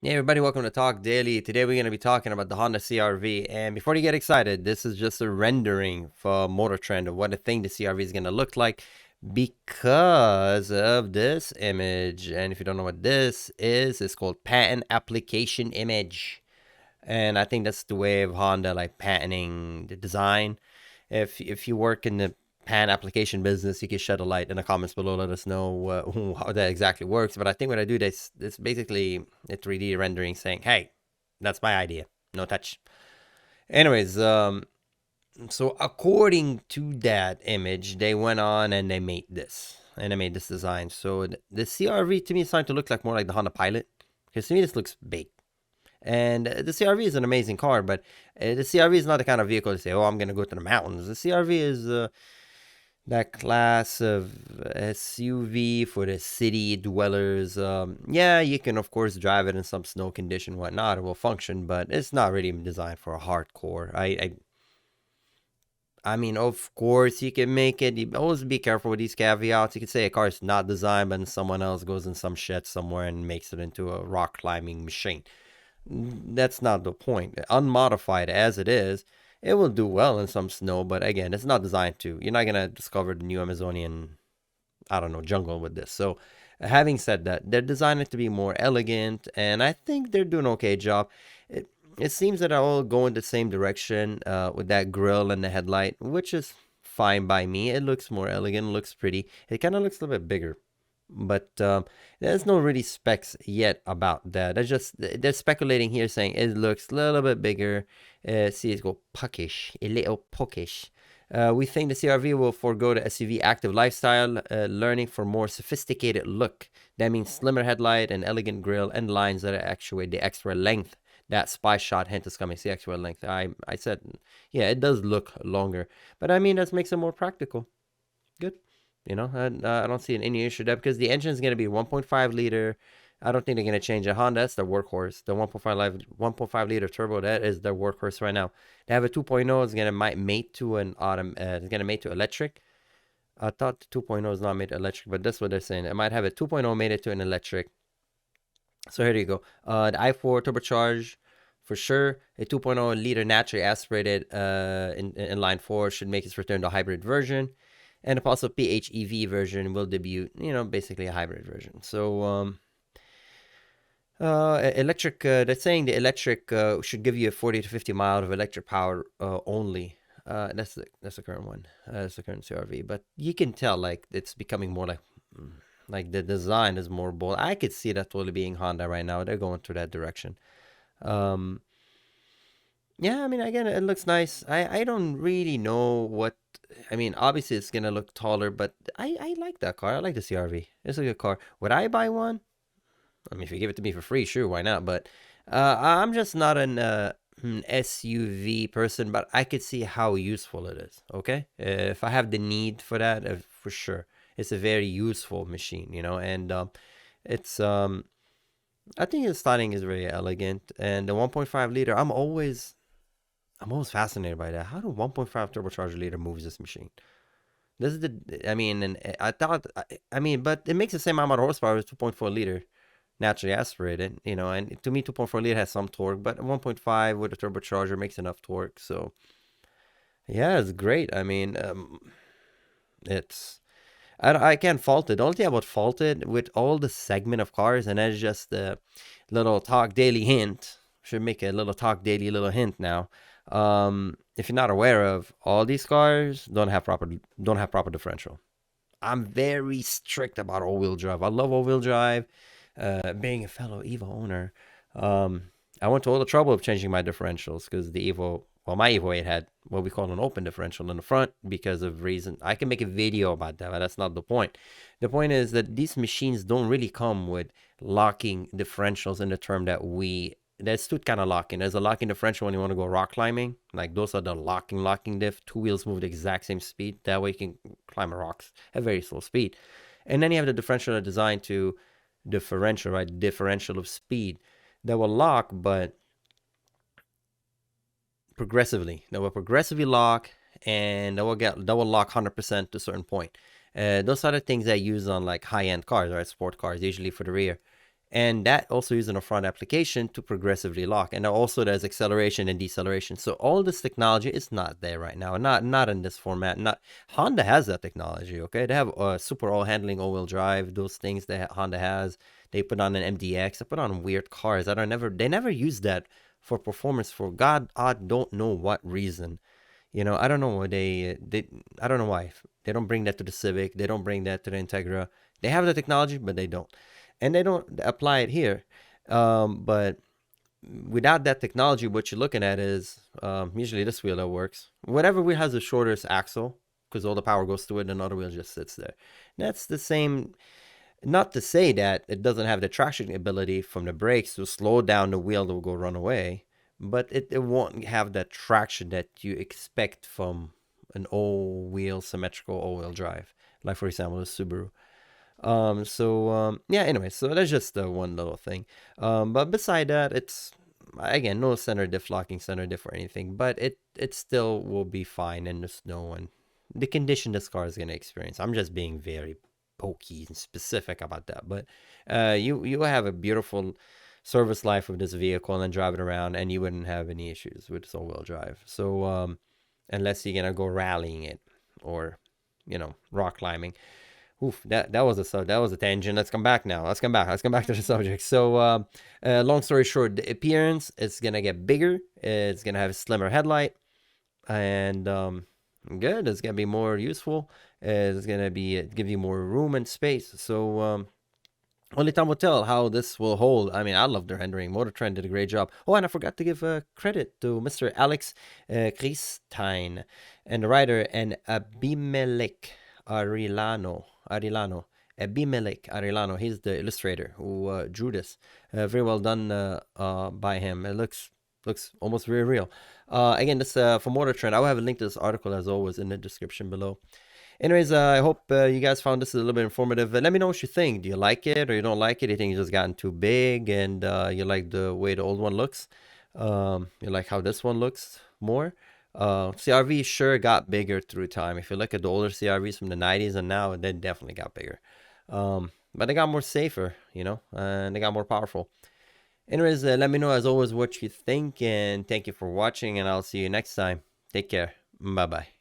Hey everybody, welcome to Talk Daily. Today we're going to be talking about the Honda CR-V. And before you get excited, this is just a rendering for Motor Trend of what I think the CR-V is going to look like because of this image. And if you don't know what this is, it's called patent application image. And I think that's the way of Honda like patenting the design. If you work in the pan application business, you can shed a light in the comments below. Let us know how that exactly works. But I think when I do this, it's basically a 3D rendering saying, "Hey, that's my idea. No touch." Anyways, so according to that image, they went on and they made this. And they made this design. So the CRV to me is starting to look like more like the Honda Pilot. Because to me, this looks big. And the CRV is an amazing car, but the CRV is not the kind of vehicle to say, "Oh, I'm going to go to the mountains." The CRV is that class of SUV for the city dwellers. Yeah, you can of course drive it in some snow condition, whatnot. It will function, but it's not really designed for a hardcore. I mean, of course, you can make it. You always be careful with these caveats. You can say a car is not designed, but someone else goes in some shed somewhere and makes it into a rock climbing machine. That's not the point. Unmodified as it is, it will do well in some snow, but again, it's not designed to. You're not gonna discover the new Amazonian, I don't know, jungle with this. So, having said that, they're designing it to be more elegant, and I think they're doing an okay job. It, it seems that I all go in the same direction with that grill and the headlight, which is fine by me. It looks more elegant, looks pretty. It kind of looks a little bit bigger, but there's no really specs yet about that. They're speculating here, saying it looks a little bit bigger. See, it's go puckish, a little puckish. We think the CRV will forego the SUV active lifestyle, learning for more sophisticated look. That means slimmer headlight and elegant grille and lines that actuate the extra length. That spy shot hint is coming. See extra length. I said, yeah, it does look longer, but I mean that makes it more practical. Good. I don't see any issue there because the engine is going to be 1.5 liter. I don't think they're going to change it. Honda, that's their workhorse. The 1.5 liter turbo, that is their workhorse right now. They have a 2.0. It's going to mate to an it's going to mate to electric. I thought the 2.0 is not made to electric, but that's what they're saying. It might have a 2.0 made it to an electric. So here you go. The i4 turbocharged for sure. A 2.0 liter naturally aspirated in line 4 should make its return to hybrid version. And a possible PHEV version will debut, basically a hybrid version. So, electric, they're saying the electric should give you a 40 to 50 miles of electric power only. That's the current one. That's the current CRV. But you can tell, like, it's becoming more like the design is more bold. I could see that totally being Honda right now. They're going through that direction. Um, yeah, I mean, again, it looks nice. I don't really know what. I mean, obviously it's gonna look taller, but I like that car. I like the CRV. It's a good car. Would I buy one? I mean, if you give it to me for free, sure, why not? But I'm just not an SUV person, but I could see how useful it is. Okay, if I have the need for that, for sure, it's a very useful machine, and it's I think the styling is very elegant, and the 1.5 liter. I'm always fascinated by that. How do 1.5 turbocharger liter moves this machine? This is I mean, and I thought, I mean, but it makes the same amount of horsepower as 2.4 liter naturally aspirated, and to me, 2.4 liter has some torque, but 1.5 with a turbocharger makes enough torque. So, yeah, it's great. I mean, it's, I can't fault it. The only thing I would fault it with all the segment of cars, and that's just a little Talk Daily hint. Should make a little Talk Daily little hint now. If you're not aware of, all these cars don't have proper differential. I'm very strict about all-wheel drive. I love all-wheel drive. Being a fellow Evo owner, I went to all the trouble of changing my differentials because my Evo 8 had what we call an open differential in the front because of reason. I can make a video about that, but that's not the point. The point is that these machines don't really come with locking differentials in the term that's two kind of locking. There's a locking differential when you want to go rock climbing. Like those are the locking diff. Two wheels move the exact same speed. That way you can climb rocks at very slow speed. And then you have the differential that's designed to differential, right? Differential of speed that will lock, but progressively. That will progressively lock, and that will lock 100% to a certain point. Those are the things I use on like high end cars, right? Sport cars, usually for the rear. And that also using a front application to progressively lock. And also there's acceleration and deceleration. So all this technology is not there right now, not in this format. Not Honda has that technology. Okay, they have super all handling, all-wheel drive, those things that Honda has. They put on an MDX. They put on weird cars that are never. They never use that for performance. For God, I don't know what reason. I don't know why they. I don't know why they don't bring that to the Civic. They don't bring that to the Integra. They have the technology, but they don't, and they don't apply it here. But without that technology, what you're looking at is usually this wheel that works. Whatever wheel has the shortest axle, because all the power goes to it, and another wheel just sits there. And that's the same. Not to say that it doesn't have the traction ability from the brakes to slow down the wheel that will go run away, but it won't have that traction that you expect from an all-wheel symmetrical all-wheel drive, like for example the Subaru. Yeah, anyway, so that's just one little thing. But beside that, it's again no center diff, locking center diff or anything, but it still will be fine in the snow and the condition this car is gonna experience. I'm just being very pokey and specific about that, but you have a beautiful service life with this vehicle and drive it around, and you wouldn't have any issues with this all-wheel drive. So unless you're gonna go rallying it or rock climbing. Oof, that was a tangent. Let's come back now. Let's come back. Let's come back to the subject. So, long story short, the appearance is gonna get bigger. It's gonna have a slimmer headlight, and good. It's gonna be more useful. It's gonna be give you more room and space. So, only time will tell how this will hold. I mean, I love the rendering. Motor Trend did a great job. Oh, and I forgot to give credit to Mr. Alex Christine and the writer, and Abimelech Arilano. Abimelech Arilano. He's the illustrator who drew this. Very well done by him. It looks almost very real. Again, this for Motor Trend. I will have a link to this article as always in the description below. Anyways, I hope you guys found this a little bit informative. Let me know what you think. Do you like it or you don't like it? You think it's just gotten too big and you like the way the old one looks? You like how this one looks more? CRV sure got bigger through time. If you look at the older CRVs from the 90s and now, they definitely got bigger. But they got more safer, and they got more powerful. Anyways, let me know as always what you think, and thank you for watching, and I'll see you next time. Take care. Bye-bye.